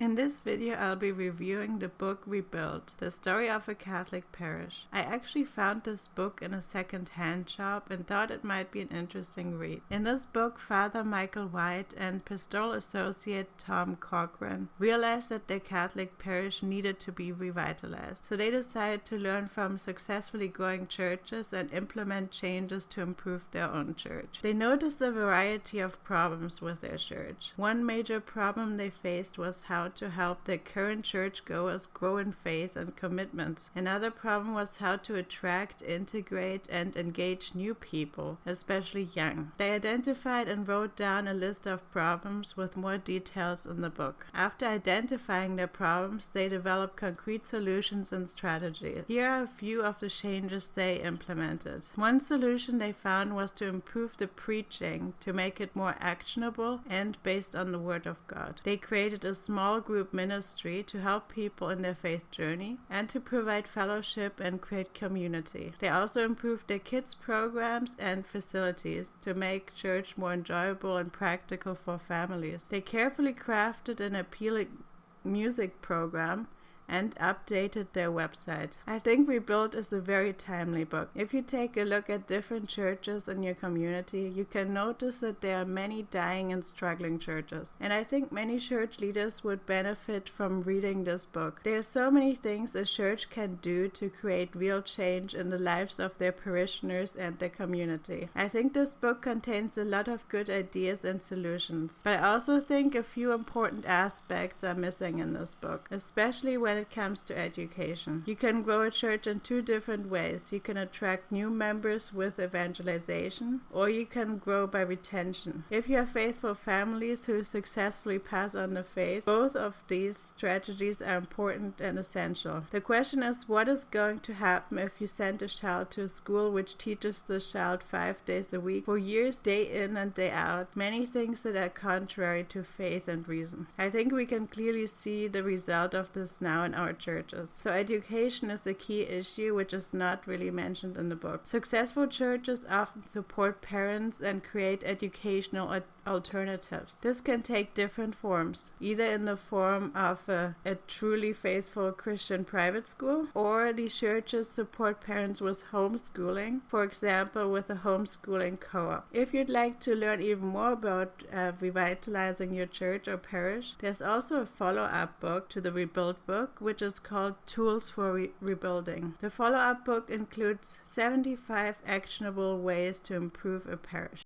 In this video, I'll be reviewing the book Rebuild, the story of a Catholic parish. I actually found this book in a second-hand shop and thought it might be an interesting read. In this book, Father Michael White and pastoral associate Tom Corcoran realized that their Catholic parish needed to be revitalized. So they decided to learn from successfully growing churches and implement changes to improve their own church. They noticed a variety of problems with their church. One major problem they faced was how to help their current churchgoers grow in faith and commitment. Another problem was how to attract, integrate, and engage new people, especially young. They identified and wrote down a list of problems with more details in the book. After identifying their problems, they developed concrete solutions and strategies. Here are a few of the changes they implemented. One solution they found was to improve the preaching to make it more actionable and based on the Word of God. They created a small group ministry to help people in their faith journey and to provide fellowship and create community. They also improved their kids programs and facilities to make church more enjoyable and practical for families. They carefully crafted an appealing music program and updated their website. I think Rebuild is a very timely book. If you take a look at different churches in your community, you can notice that there are many dying and struggling churches. And I think many church leaders would benefit from reading this book. There are so many things a church can do to create real change in the lives of their parishioners and their community. I think this book contains a lot of good ideas and solutions, but I also think a few important aspects are missing in this book, especially when it comes to education. You can grow a church in two different ways. You can attract new members with evangelization, or you can grow by retention. If you have faithful families who successfully pass on the faith, both of these strategies are important and essential. The question is, what is going to happen if you send a child to a school which teaches the child 5 days a week for years, day in and day out, many things that are contrary to faith and reason? I think we can clearly see the result of this now in our churches. So education is a key issue which is not really mentioned in the book. Successful churches often support parents and create educational alternatives. This can take different forms, either in the form of a truly faithful Christian private school, or these churches support parents with homeschooling, for example with a homeschooling co-op. If you'd like to learn even more about revitalizing your church or parish, there's also a follow-up book to the Rebuild book, which is called Tools for Rebuilding. The follow-up book includes 75 actionable ways to improve a parish.